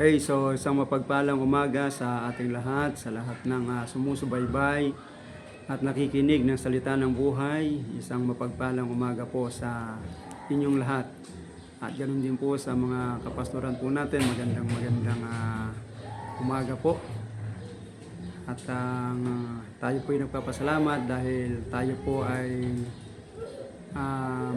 Okay, so isang mapagpalang umaga sa ating lahat, sa lahat ng sumusubaybay at nakikinig ng salita ng buhay. Isang mapagpalang umaga po sa inyong lahat. At ganoon din po sa mga kapastoran po natin, magandang umaga po. At tayo po ay nagpapasalamat dahil tayo po ay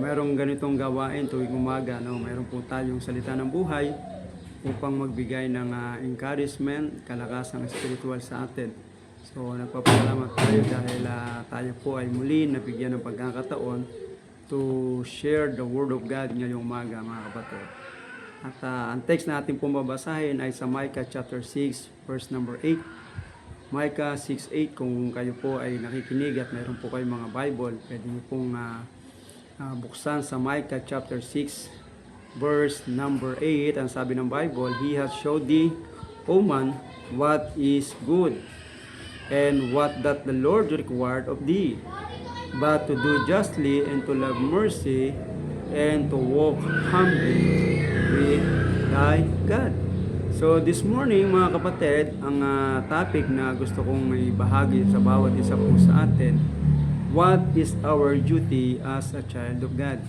mayroong ganitong gawain tuwing umaga. No? Mayroon po tayong salita ng buhay upang magbigay ng encouragement, kalakasan spiritual sa atin. So nagpapasalamat tayo dahil tayo po ay muli nabigyan ng pagkakataon to share the Word of God ngayong umaga, mga kapatid. At ang text na ating babasahin ay sa Micah chapter 6 verse number 8. Micah 6:8, kung kayo po ay nakikinig at mayroon po kayong mga Bible, pwede niyo pong buksan sa Micah chapter 6 verse number 8. Ang sabi ng Bible, He has showed thee, O man, what is good, and what that the Lord required of thee, but to do justly, and to love mercy, and to walk humbly with thy God. So this morning, mga kapatid, ang topic na gusto kong ibahagi sa bawat isa po sa atin, what is our duty as a child of God?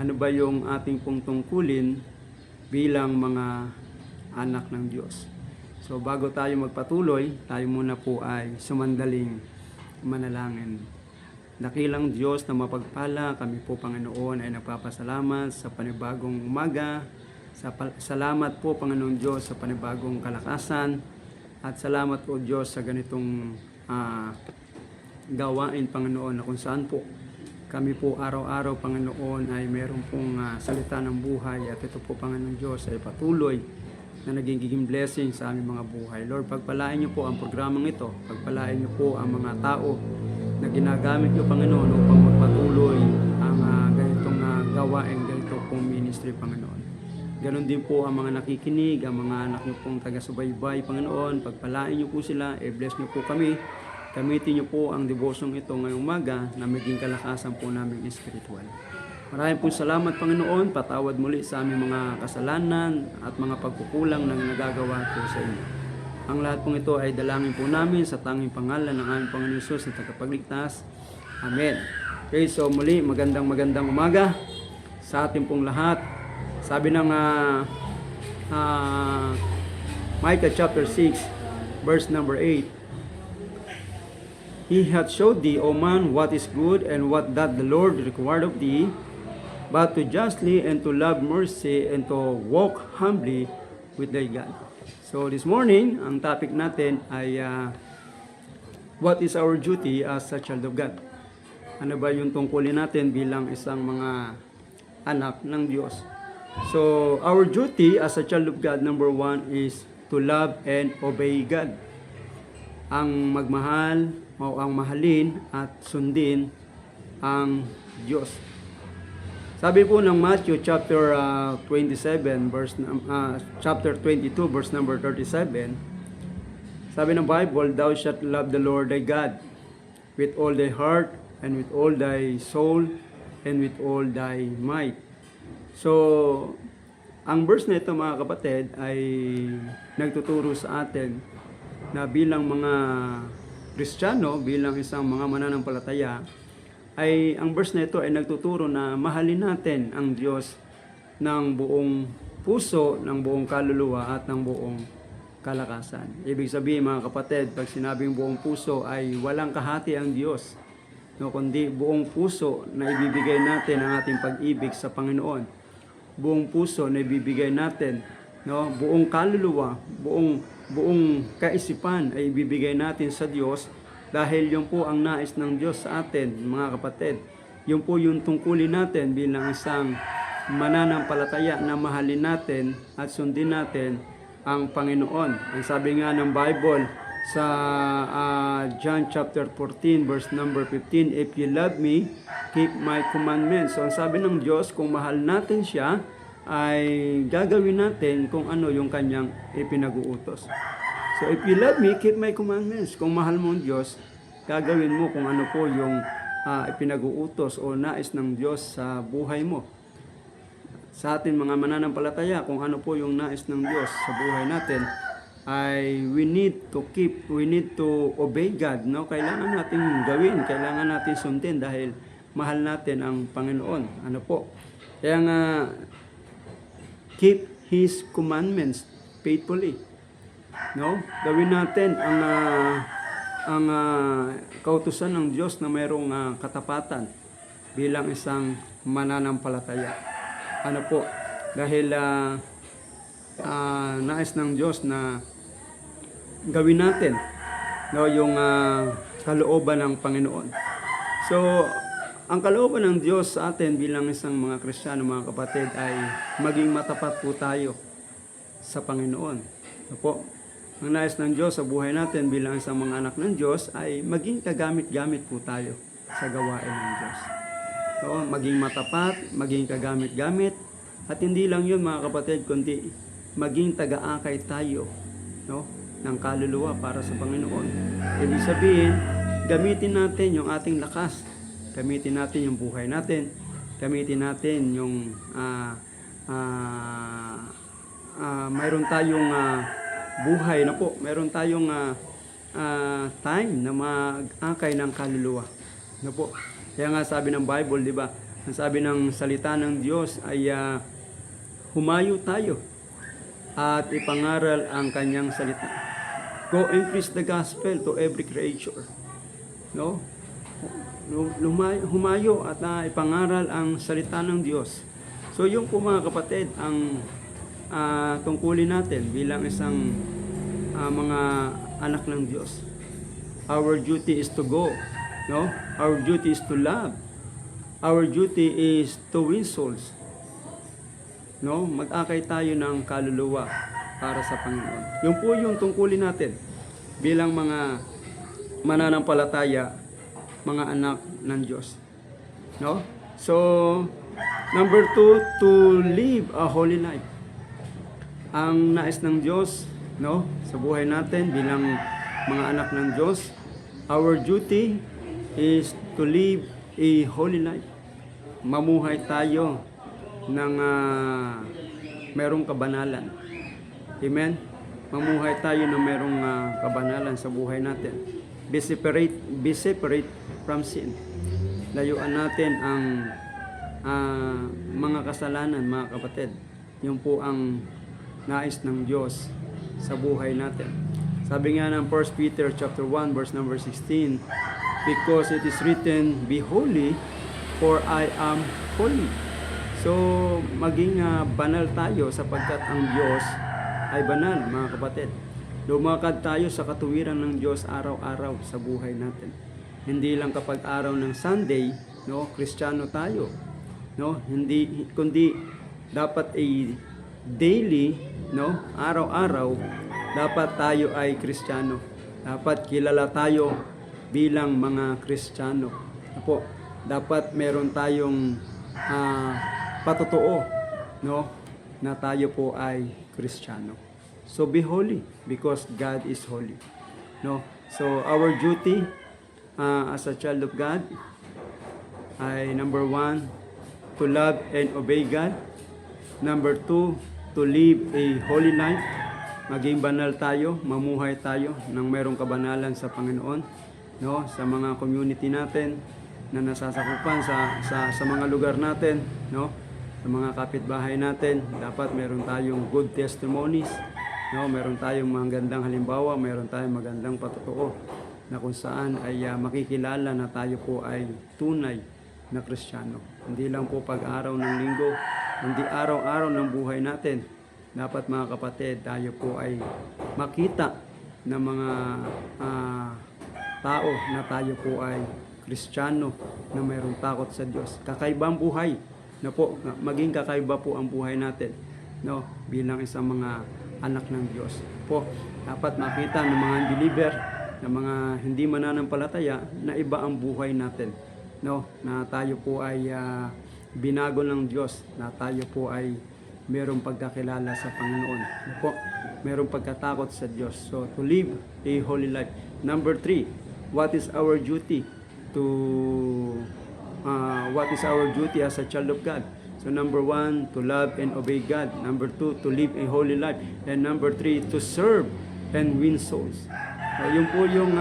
Ano ba yung ating pong tungkulin bilang mga anak ng Diyos? So bago tayo magpatuloy, tayo muna po ay sumandaling manalangin. Dakilang Diyos na mapagpala, kami po Panginoon ay nagpapasalamat sa panibagong umaga. Salamat po Panginoon Diyos sa panibagong kalakasan. At salamat po Diyos sa ganitong gawain Panginoon na kung saan po kami po araw-araw, Panginoon, ay meron pong salita ng buhay. At ito po, Panginoon Diyos, ay patuloy na naging blessing sa aming mga buhay. Lord, pagpalain niyo po ang programang ito. Pagpalain niyo po ang mga tao na ginagamit niyo, Panginoon, upang magpatuloy ang ganitong gawain, ganito pong ministry, Panginoon. Ganon din po ang mga nakikinig, ang mga anak niyo pong taga-subaybay, Panginoon. Pagpalain niyo po sila, bless niyo po kami. Gamitin niyo po ang devosyong ito ngayong umaga na maging kalakasan po namin espiritual. Maraming po salamat, Panginoon. Patawad muli sa aming mga kasalanan at mga pagkukulang na nagagawa po sa inyo. Ang lahat pong ito ay dalangin po namin sa tanging pangalan ng aming Panginoon Hesus na tagapagligtas. Amen. Okay, so muli, magandang umaga sa ating pong lahat. Sabi ng Micah chapter 6, verse number 8, He hath showed thee, O man, what is good, and what that the Lord required of thee, but to justly, and to love mercy, and to walk humbly with thy God. So this morning, ang topic natin ay what is our duty as a child of God? Ano ba yung tungkulin natin bilang isang mga anak ng Diyos? So our duty as a child of God, number 1 is to love and obey God. Ang magmahal o ang mahalin at sundin ang Diyos. Sabi po ng Matthew chapter 22 verse number 37. Sabi ng Bible, Thou shalt love the Lord thy God with all thy heart, and with all thy soul, and with all thy might. So ang verse na ito, mga kapatid, ay nagtuturo sa atin na bilang mga Kristiyano, bilang isang mga mananampalataya, ay ang verse na ito ay nagtuturo na mahalin natin ang Diyos ng buong puso, ng buong kaluluwa at ng buong kalakasan. Ibig sabihin, mga kapatid, pag sinabing buong puso ay walang kahati ang Diyos, no, kundi buong puso na ibibigay natin ang ating pag-ibig sa Panginoon. Buong puso na ibibigay natin, no, buong kaluluwa, buong kaisipan ay ibibigay natin sa Diyos dahil yun po ang nais ng Diyos sa atin, mga kapatid. Yun po yung tungkulin natin bilang isang mananampalataya na mahalin natin at sundin natin ang Panginoon. Ang sabi nga ng Bible sa John chapter 14 verse number 15, If you love me, keep my commandments. So ang sabi ng Diyos, kung mahal natin siya, ay gagawin natin kung ano yung kanyang ipinag-uutos. So if you love me, keep my commandments. Kung mahal mo ang Diyos, gagawin mo kung ano po yung ipinag-uutos o nais ng Diyos sa buhay mo. sa atin mga mananampalataya, kung ano po yung nais ng Diyos sa buhay natin, ay we need to obey God, no? Kailangan nating gawin, kailangan natin sundin dahil mahal natin ang Panginoon. Ano po? Kaya nga, keep His commandments faithfully. No? Gawin natin ang kautusan ng Diyos na mayroong katapatan bilang isang mananampalataya. Ano po? Dahil nais ng Diyos na gawin natin, no, yung kalooban ng Panginoon. So, ang kalooban ng Diyos sa atin bilang isang mga Kristiyano, mga kapatid, ay maging matapat po tayo sa Panginoon. Ano po? Ang nais ng Diyos sa buhay natin bilang isang mga anak ng Diyos ay maging kagamit-gamit po tayo sa gawain ng Diyos. So, maging matapat, maging kagamit-gamit, at hindi lang yun mga kapatid, kundi maging taga-akay tayo, no, ng kaluluwa para sa Panginoon. Ibig sabihin, gamitin natin yung ating lakas, gamitin natin yung buhay natin, gamitin natin yung mayroon tayong buhay na po, mayroon tayong time na mag-akay ng kaluluwa. Na po. Kaya nga sabi ng Bible, di ba? Ang sabi ng salita ng Diyos ay humayo tayo at ipangaral ang kanyang salita. Go and preach the gospel to every creature. No? Humayo at ipangaral ang salita ng Diyos. So yung po mga kapatid, ang tungkulin natin bilang isang mga anak ng Diyos. Our duty is to go. No? Our duty is to love. Our duty is to win souls. No? Mag-akay tayo ng kaluluwa para sa Panginoon. Yung po yung tungkulin natin bilang mga mananampalataya, mga anak ng Diyos. No? So, number 2, to live a holy life. Ang nais ng Diyos, no, sa buhay natin bilang mga anak ng Diyos, our duty is to live a holy life. Mamuhay tayo ng merong kabanalan. Amen? Mamuhay tayo ng merong kabanalan sa buhay natin. Be separate from sin. Layuan natin ang mga kasalanan, mga kapatid. Yun po ang nais ng Diyos sa buhay natin. Sabi nga ng 1 Peter chapter 1 verse number 16, because it is written, be holy, for I am holy. So, maging banal tayo sapagkat ang Diyos ay banal, mga kapatid. Lumakad tayo sa katuwiran ng Diyos araw-araw sa buhay natin. Hindi lang kapag araw ng Sunday, no, Kristiyano tayo. No, hindi kundi dapat ay daily, no, araw-araw dapat tayo ay Kristiyano. Dapat kilala tayo bilang mga Kristiyano. Apo, dapat meron tayong patotoo, no, na tayo po ay Kristiyano. So be holy because God is holy. No? So our duty as a child of God ay number 1, to love and obey God. Number 2, to live a holy life. Maging banal tayo, mamuhay tayo ng mayroong kabanalan sa Panginoon, no, sa mga community natin na nasasakupan sa mga lugar natin, no, sa mga kapitbahay natin. Dapat meron tayong good testimonies, no, meron tayong magandang halimbawa, meron tayong magandang patotoo na kung saan ay makikilala na tayo po ay tunay na Kristiyano. Hindi lang po pag-araw ng linggo, hindi araw-araw ng buhay natin. Dapat mga kapatid, tayo po ay makita ng mga tao na tayo po ay Kristiyano na mayroong takot sa Diyos. Kakaibang buhay na po, maging kakaiba po ang buhay natin, no, bilang isang mga anak ng Diyos. Po, dapat makita ng mga unbeliever, ng mga hindi mananampalataya na iba ang buhay natin, no, na tayo po ay binago ng Diyos, na tayo po ay merong pagkakilala sa Panginoon. Ano po? Merong pagkatakot sa Diyos. So, to live a holy life. Number 3, what is our duty as a child of God? So number 1, to love and obey God. Number 2, to live a holy life. And number 3, to serve and win souls. Yun po yung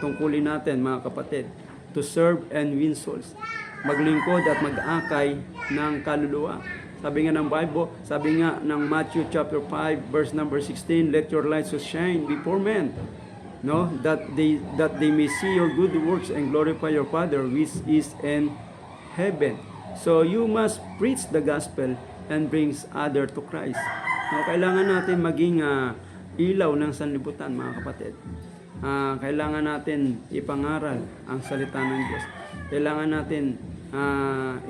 tungkulin natin mga kapatid. To serve and win souls. Maglingkod at mag-akay ng kaluluwa. Sabi nga ng Bible, sabi nga ng Matthew chapter 5 verse number 16, let your light so shine before men, no, that they may see your good works and glorify your Father which is in heaven. So you must preach the gospel and brings other to Christ. No, kailangan natin maging ilaw ng sanlibutan mga kapatid. Kailangan natin ipangaral ang salita ng Diyos. Kailangan natin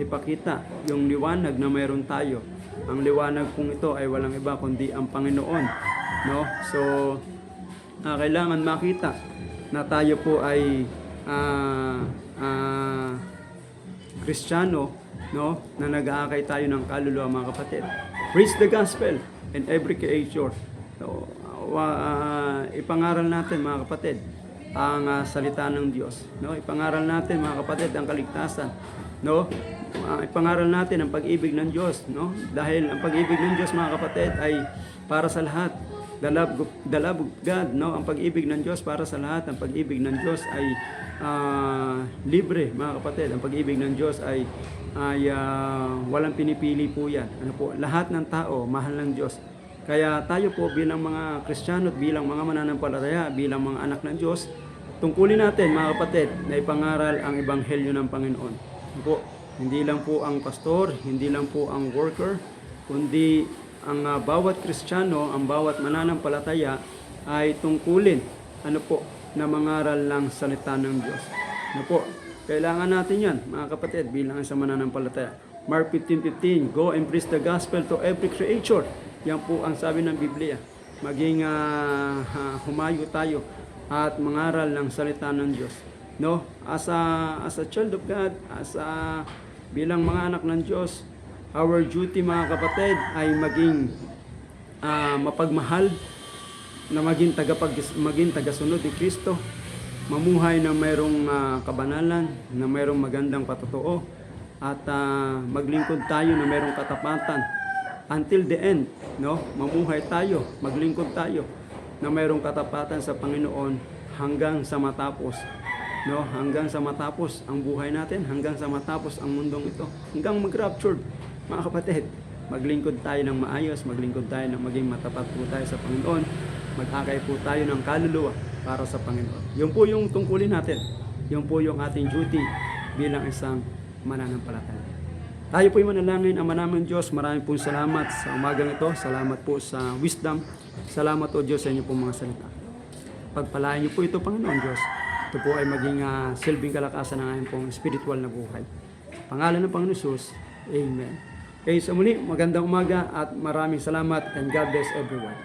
ipakita yung liwanag na mayroon tayo. Ang liwanag kung ito ay walang iba kundi ang Panginoon, no? So kailangan makita na tayo po ay Kristiyano, no, na nag-aakay tayo ng kaluluwa mga kapatid. Preach the gospel in every creature. So, ipangaral natin mga kapatid ang salita ng Diyos, no? Ipangaral natin mga kapatid ang kaligtasan, no? Ipangaral natin ang pag-ibig ng Diyos, no? Dahil ang pag-ibig ng Diyos mga kapatid ay para sa lahat. The love of God, no? Ang pag-ibig ng Diyos para sa lahat. Ang pag-ibig ng Diyos ay libre mga kapatid. Ang pag-ibig ng Diyos ay walang pinipili po yan. Ano po? Lahat ng tao mahal ng Diyos. Kaya tayo po bilang mga Kristiyano at bilang mga mananampalataya, bilang mga anak ng Diyos, tungkulin natin mga kapatid na ipangaral ang ebanghelyo ng Panginoon. Ano po? Hindi lang po ang pastor, hindi lang po ang worker, kundi ang bawat Kristiyano, ang bawat mananampalataya ay tungkulin na mangaral ng salita ng Diyos. Ano po? Kailangan natin yan mga kapatid bilang isang mananampalataya. Mark 15:15, go and preach the gospel to every creature. Yan po ang sabi ng Biblia. Maging humayo tayo at mangaral ng salita ng Diyos. No? As a child of God, bilang mga anak ng Diyos, our duty mga kapatid ay maging mapagmahal, na maging tagasunod ni Kristo, mamuhay na mayroong kabanalan, na mayroong magandang patotoo, at maglingkod tayo na mayroong katapatan until the end, no? Mamuhay tayo, maglingkod tayo na mayroong katapatan sa Panginoon hanggang sa matapos, no? Hanggang sa matapos ang buhay natin, hanggang sa matapos ang mundong ito, hanggang mag-rapture. Mga kapatid, maglingkod tayo ng maayos, maglingkod tayo ng maging matapat po tayo sa Panginoon, mag-akay po tayo ng kaluluwa para sa Panginoon. Yun po yung tungkulin natin. Yun po yung ating duty bilang isang mananampalataya. Tayo po'y manalangin. Ama namin Diyos, maraming po salamat sa umagang ito. Salamat po sa wisdom. Salamat o Diyos sa inyo pong mga salita. Pagpalain niyo po ito, Panginoon Diyos. Ito po ay maging silbing kalakasan ng aking pong spiritual na buhay. Pangalan ng Panginoon Jesus, Amen. Kaya sa muli, magandang umaga at maraming salamat and God bless everyone.